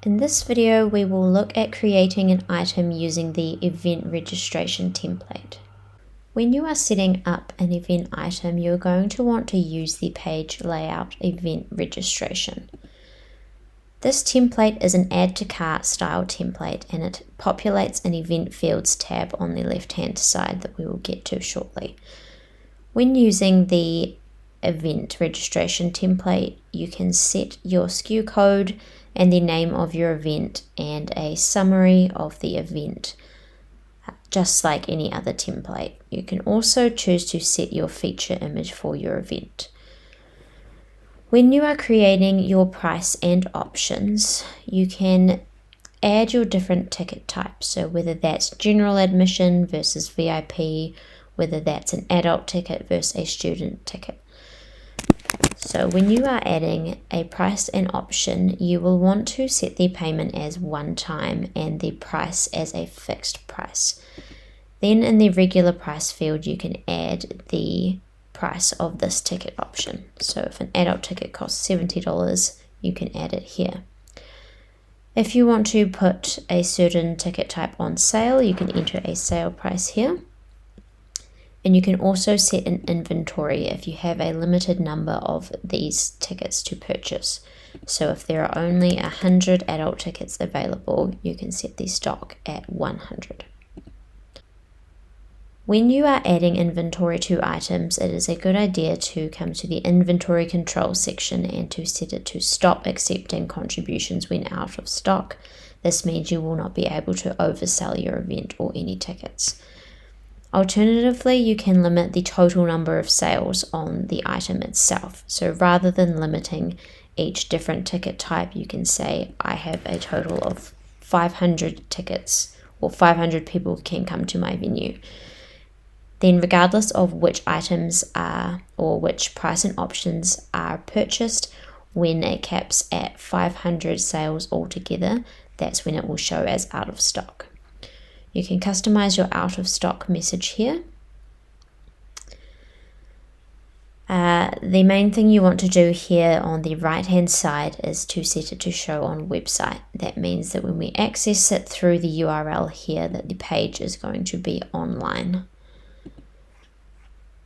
In this video, we will look at creating an item using the event registration template. When you are setting up an event item, you're going to want to use the page layout event registration. This template is an add to cart style template, and it populates an event fields tab on the left hand side that we will get to shortly. When using the event registration template, you can set your SKU code and the name of your event and a summary of the event, just like any other template. You can also choose to set your feature image for your event. When you are creating your price and options, you can add your different ticket types. So whether that's general admission versus VIP, whether that's an adult ticket versus a student ticket. So when you are adding a price and option, you will want to set the payment as one time and the price as a fixed price. Then in the regular price field, you can add the price of this ticket option. So if an adult ticket costs $70, you can add it here. If you want to put a certain ticket type on sale, you can enter a sale price here. And you can also set an inventory if you have a limited number of these tickets to purchase. So if there are only 100 adult tickets available, you can set the stock at 100. When you are adding inventory to items, it is a good idea to come to the inventory control section and to set it to stop accepting contributions when out of stock. This means you will not be able to oversell your event or any tickets. Alternatively, you can limit the total number of sales on the item itself. So rather than limiting each different ticket type, you can say, I have a total of 500 tickets, or 500 people can come to my venue. Then regardless of which items are, or which price and options are purchased, when it caps at 500 sales altogether, that's when it will show as out of stock. You can customize your out of stock message here. The main thing you want to do here on the right hand side is to set it to show on website. That means that when we access it through the URL here, that the page is going to be online.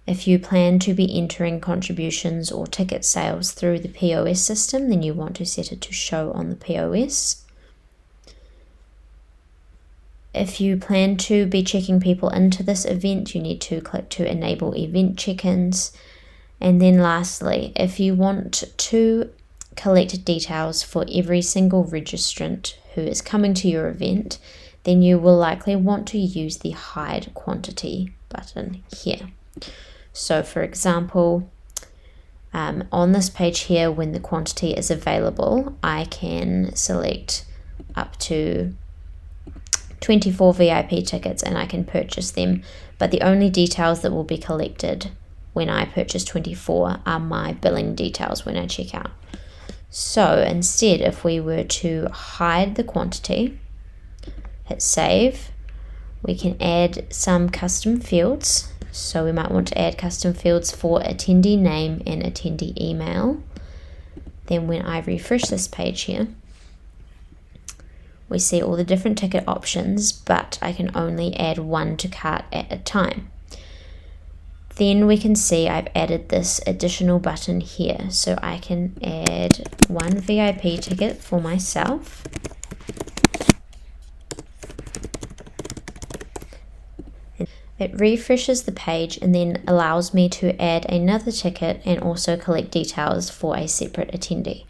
If you plan to be entering contributions or ticket sales through the POS system, then you want to set it to show on the POS. If you plan to be checking people into this event, you need to click to enable event check-ins. And then lastly, if you want to collect details for every single registrant who is coming to your event, then you will likely want to use the hide quantity button here. So for example, on this page here, when the quantity is available, I can select up to 24 VIP tickets and I can purchase them, but the only details that will be collected when I purchase 24 are my billing details when I check out. So instead, if we were to hide the quantity, hit save, we can add some custom fields. So we might want to add custom fields for attendee name and attendee email. Then when I refresh this page here, we see all the different ticket options, but I can only add one to cart at a time. Then we can see I've added this additional button here. So I can add one VIP ticket for myself. It refreshes the page and then allows me to add another ticket and also collect details for a separate attendee.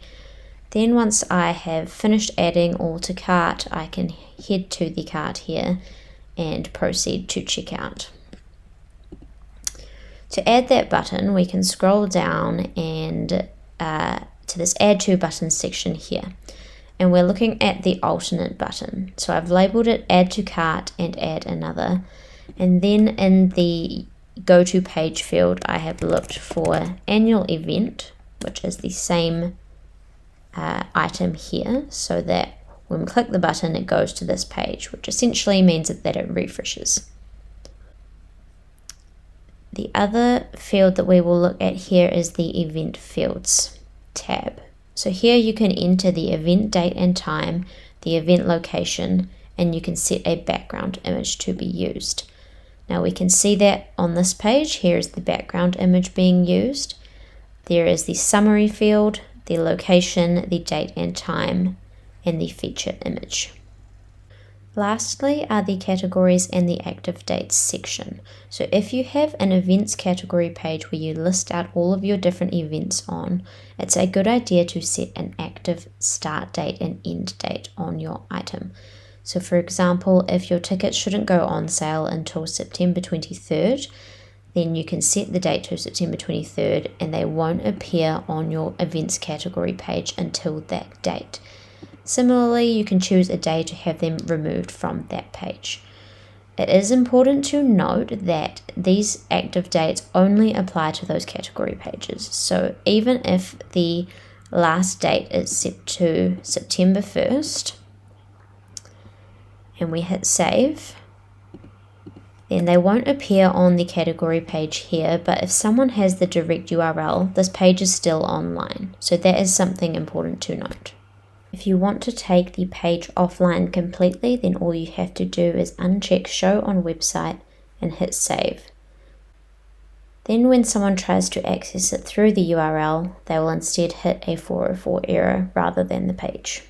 Then once I have finished adding all to cart, I can head to the cart here and proceed to checkout. To add that button, we can scroll down and to this add to buttons section here. And we're looking at the alternate button. So I've labeled it add to cart and add another. And then in the go to page field, I have looked for annual event, which is the same item here, so that when we click the button it goes to this page, which essentially means that it refreshes. The other field that we will look at here is the event fields tab. So here you can enter the event date and time, the event location, and you can set a background image to be used. Now we can see that on this page. Here is the background image being used. There is the summary field, the location, the date and time, and the feature image. Lastly are the categories and the active dates section. So if you have an events category page where you list out all of your different events on, it's a good idea to set an active start date and end date on your item. So for example, if your tickets shouldn't go on sale until September 23rd, then you can set the date to September 23rd and they won't appear on your events category page until that date. Similarly, you can choose a day to have them removed from that page. It is important to note that these active dates only apply to those category pages. So even if the last date is set to September 1st and we hit save, then they won't appear on the category page here, but if someone has the direct URL, this page is still online. So that is something important to note. If you want to take the page offline completely, then all you have to do is uncheck Show on Website and hit Save. Then when someone tries to access it through the URL, they will instead hit a 404 error rather than the page.